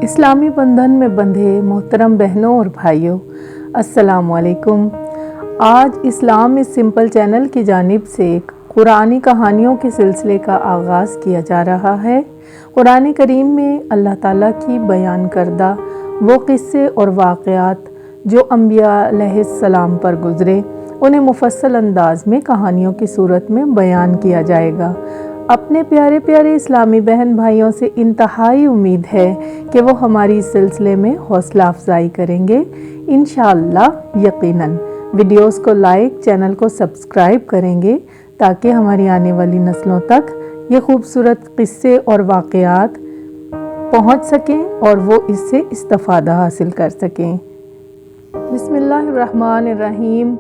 इस्लामी बंधन में बंधे मोहतरम बहनों और भाइयों, अस्सलाम वालेकुम। आज इस्लाम इस सिंपल चैनल की जानिब से कुरानी कहानियों के सिलसिले का आगाज़ किया जा रहा है। कुरान करीम में अल्लाह ताला की बयान करदा वो क़िस्से और वाक़यात जो अंबिया अलैहिस्सलाम पर गुज़रे, उन्हें मुफस्सल अंदाज में कहानियों की सूरत में बयान किया जाएगा। अपने प्यारे प्यारे इस्लामी बहन भाइयों से इंतहाई उम्मीद है कि वो हमारी इस सिलसिले में हौसला अफजाई करेंगे इंशाअल्लाह यकीनन। वीडियोस को लाइक, चैनल को सब्सक्राइब करेंगे ताकि हमारी आने वाली नस्लों तक ये खूबसूरत क़िस्से और वाक़यात पहुँच सकें और वो इससे इस्तिफ़ादा हासिल कर सकें। बिस्मिल्लाहिर्रहमानिर्रहीम।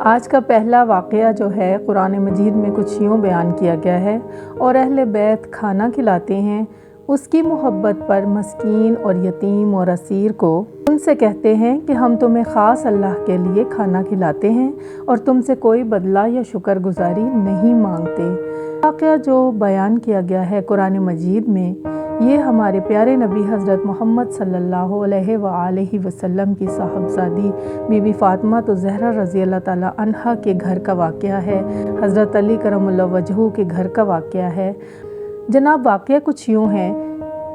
आज का पहला वाक़या जो है कुरान मजीद में कुछ यूँ बयान किया गया है। और अहले बैत खाना खिलाते हैं उसकी मोहब्बत पर मस्कीन और यतीम और असीर को। उनसे कहते हैं कि हम तुम्हें ख़ास अल्लाह के लिए खाना खिलाते हैं और तुमसे कोई बदला या शुक्रगुजारी नहीं मांगते। वाक़या जो बयान किया गया है कुरान मजीद में, ये हमारे प्यारे नबी हज़रत मोहम्मद सल्लल्लाहु अलैहि वसल्लम की साहबजादी बीबी फ़ातिमा ज़हरा रज़ी अल्लाह ताला अन्हा के घर का वाक़या है। हज़रत अली करमुल्लाह वजहू के घर का वाक़या है। जनाब, वाक़या कुछ यूँ है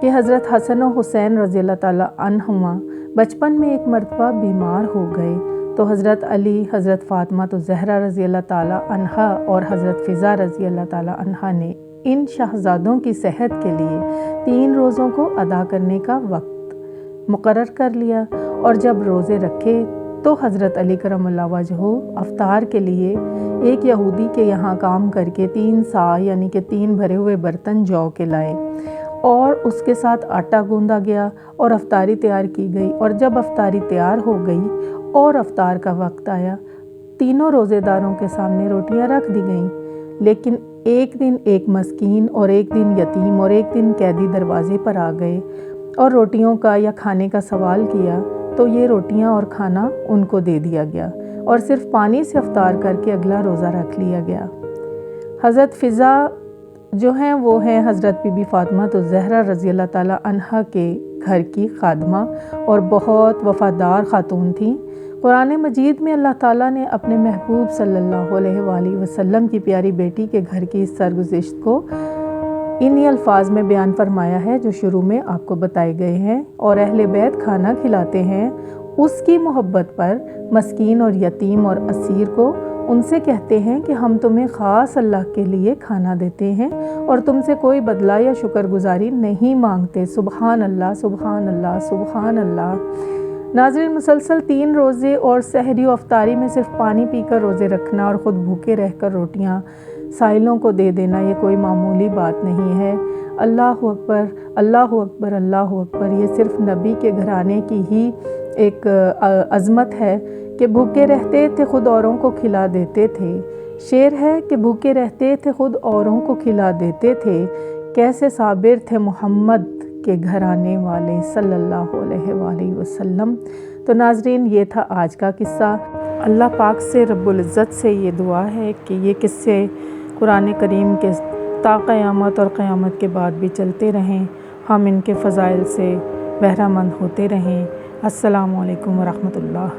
कि हज़रत हसन और हुसैन रज़ी अल्लाह ताला अन्हुमा बचपन में एक मरतबा बीमार हो गए, तो हज़रत अली, हज़रत फ़ातिमा ज़हरा रज़ी अल्लाह ताला अन्हा और हज़रत फ़िज़ा रज़ी अल्लाह ताला अन्हा ने इन शहज़ादों की सेहत के लिए 3 रोज़ों को अदा करने का वक्त मुकर्रर कर लिया। और जब रोज़े रखे तो हज़रत अली करमुल्लाह वजहू अफ्तार के लिए एक यहूदी के यहाँ काम करके 3 सा यानी कि 3 भरे हुए बर्तन जौ के लाए और उसके साथ आटा गूंदा गया और अफ्तारी तैयार की गई। और जब अफ्तारी तैयार हो गई और अफ्तार का वक्त आया, तीनों रोज़ेदारों के सामने रोटियां रख दी गईं, लेकिन एक दिन एक मस्कीन और एक दिन यतीम और एक दिन कैदी दरवाजे पर आ गए और रोटियों का या खाने का सवाल किया, तो ये रोटियां और खाना उनको दे दिया गया और सिर्फ पानी से अफ्तार करके अगला रोज़ा रख लिया गया। हज़रत फ़िज़ा जो हैं वो हैं हज़रत बीबी फ़ातिमा ज़हरा रज़ी अल्लाह ताला अन्हा के घर की खादमा और बहुत वफ़ादार ख़ातून थीं। कुरान मजीद में अल्लाह ताला ने अपने महबूब सल्लल्लाहु अलैहि वसल्लम की प्यारी बेटी के घर की इस सरगुज़िश्त को इन्हीं अल्फाज में बयान फरमाया है जो शुरू में आपको बताए गए हैं। और अहले बैत खाना खिलाते हैं उसकी मोहब्बत पर मस्कीन और यतीम और असीर को। उनसे कहते हैं कि हम तुम्हें ख़ास अल्लाह के लिए खाना देते हैं और तुमसे कोई बदला या शुक्रगुजारी नहीं मांगते। सुबहान अल्लाह, सुबहान अल्लाह, सुबहान अल्लाह। नाज़रीन, मुसलसल 3 रोज़े और सहरी व अफ्तारी में सिर्फ पानी पीकर रोज़े रखना और ख़ुद भूखे रहकर रोटियां साइलों को दे देना, ये कोई मामूली बात नहीं है। अल्लाहु अकबर, अल्लाहु अकबर, अल्लाहु अकबर। ये सिर्फ नबी के घराने की ही एक अज़मत है कि भूखे रहते थे खुद औरों को खिला देते थे। शेर है कि भूखे रहते थे खुद औरों को खिला देते थे, कैसे साबिर थे मोहम्मद के घराने वाले सल्लल्लाहु अलैहि वसल्लम। तो नाज़रीन, ये था आज का किस्सा। अल्लाह पाक से, रब्बुल इज़्ज़त से ये दुआ है कि ये किस्से कुरान करीम के ता क़यामत और क़यामत के बाद भी चलते रहें, हम इनके फ़ज़ाइल से बहरामंद होते रहें। अस्सलामु अलैकुम व रहमतुल्लाह।